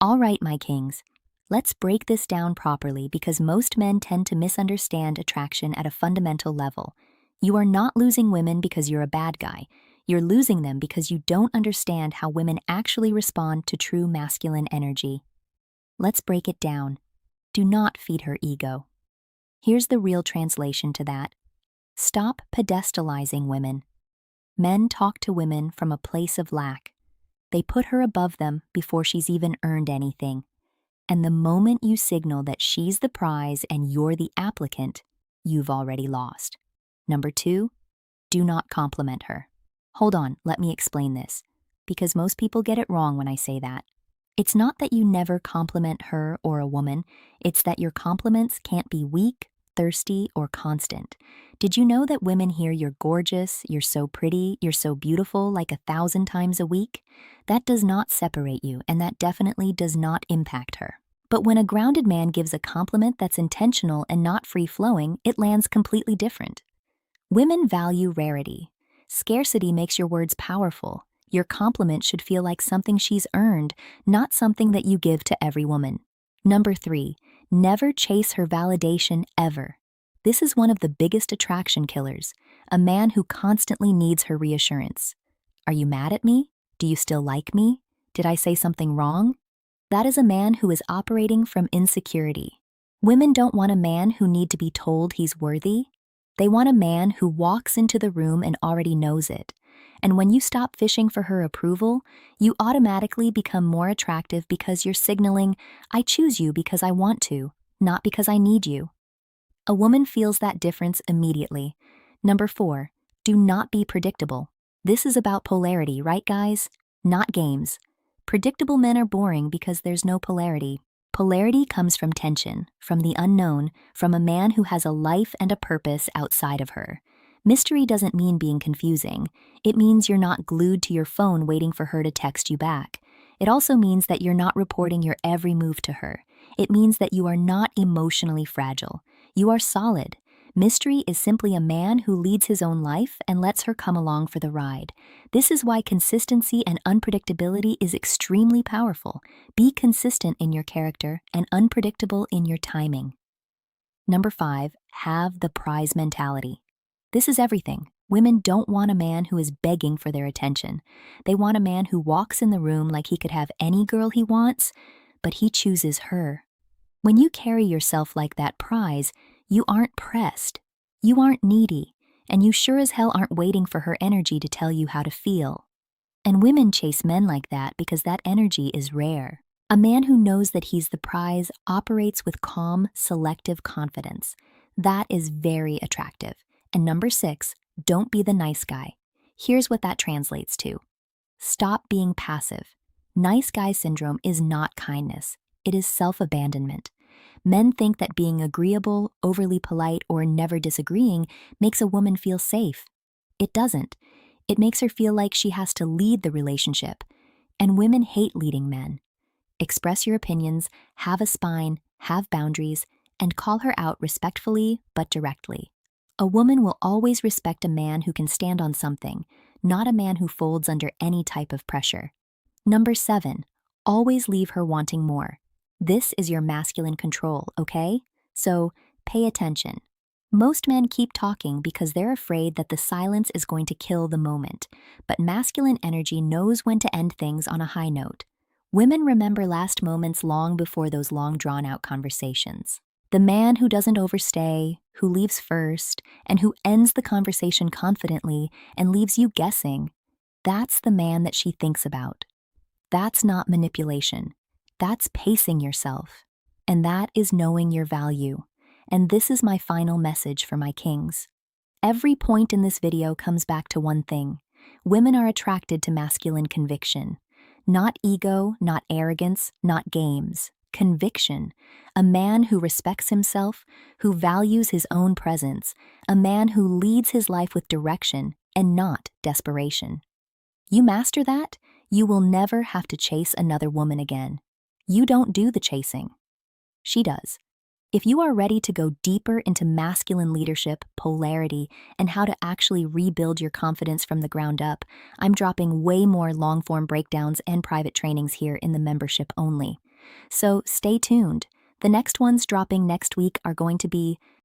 All right, my kings. Let's break this down properly because most men tend to misunderstand attraction at a fundamental level. You are not losing women because you're a bad guy. You're losing them because you don't understand how women actually respond to true masculine energy. Let's break it down. Do not feed her ego. Here's the real translation to that. Stop pedestalizing women. Men talk to women from a place of lack. They put her above them before she's even earned anything. And the moment you signal that she's the prize and you're the applicant, you've already lost. Number 2, do not compliment her. Hold on, let me explain this, because most people get it wrong when I say that. It's not that you never compliment her or a woman, it's that your compliments can't be weak, thirsty, or constant. Did you know that women hear you're gorgeous, you're so pretty, you're so beautiful like 1,000 times a week? That does not separate you, and that definitely does not impact her. But when a grounded man gives a compliment that's intentional and not free-flowing, it lands completely different. Women value rarity. Scarcity makes your words powerful. Your compliment should feel like something she's earned, not something that you give to every woman. Number 3, never chase her validation ever. This is one of the biggest attraction killers, a man who constantly needs her reassurance. Are you mad at me? Do you still like me? Did I say something wrong? That is a man who is operating from insecurity. Women don't want a man who needs to be told he's worthy. They want a man who walks into the room and already knows it. And when you stop fishing for her approval, you automatically become more attractive because you're signaling, I choose you because I want to, not because I need you. A woman feels that difference immediately. Number 4, do not be predictable. This is about polarity, right guys? Not games. Predictable men are boring because there's no polarity. Polarity comes from tension, from the unknown, from a man who has a life and a purpose outside of her. Mystery doesn't mean being confusing. It means you're not glued to your phone waiting for her to text you back. It also means that you're not reporting your every move to her. It means that you are not emotionally fragile. You are solid. Mystery is simply a man who leads his own life and lets her come along for the ride. This is why consistency and unpredictability is extremely powerful. Be consistent in your character and unpredictable in your timing. Number 5, have the prize mentality. This is everything. Women don't want a man who is begging for their attention. They want a man who walks in the room like he could have any girl he wants, but he chooses her. When you carry yourself like that prize, you aren't pressed, you aren't needy, and you sure as hell aren't waiting for her energy to tell you how to feel. And women chase men like that because that energy is rare. A man who knows that he's the prize operates with calm, selective confidence. That is very attractive. And number 6, don't be the nice guy. Here's what that translates to. Stop being passive. Nice guy syndrome is not kindness. It is self-abandonment. Men think that being agreeable, overly polite, or never disagreeing makes a woman feel safe. It doesn't. It makes her feel like she has to lead the relationship. And women hate leading men. Express your opinions, have a spine, have boundaries, and call her out respectfully but directly. A woman will always respect a man who can stand on something, not a man who folds under any type of pressure. Number 7, always leave her wanting more. This is your masculine control, okay? So pay attention. Most men keep talking because they're afraid that the silence is going to kill the moment, but masculine energy knows when to end things on a high note. Women remember last moments long before those long drawn-out conversations. The man who doesn't overstay, who leaves first, and who ends the conversation confidently and leaves you guessing, that's the man that she thinks about. That's not manipulation. That's pacing yourself. And that is knowing your value. And this is my final message for my kings. Every point in this video comes back to one thing. Women are attracted to masculine conviction. Not ego, not arrogance, not games. Conviction. A man who respects himself, who values his own presence, a man who leads his life with direction and not desperation. You master that, you will never have to chase another woman again. You don't do the chasing. She does. If you are ready to go deeper into masculine leadership, polarity, and how to actually rebuild your confidence from the ground up, I'm dropping way more long-form breakdowns and private trainings here in the membership only. So stay tuned. The next ones dropping next week are going to be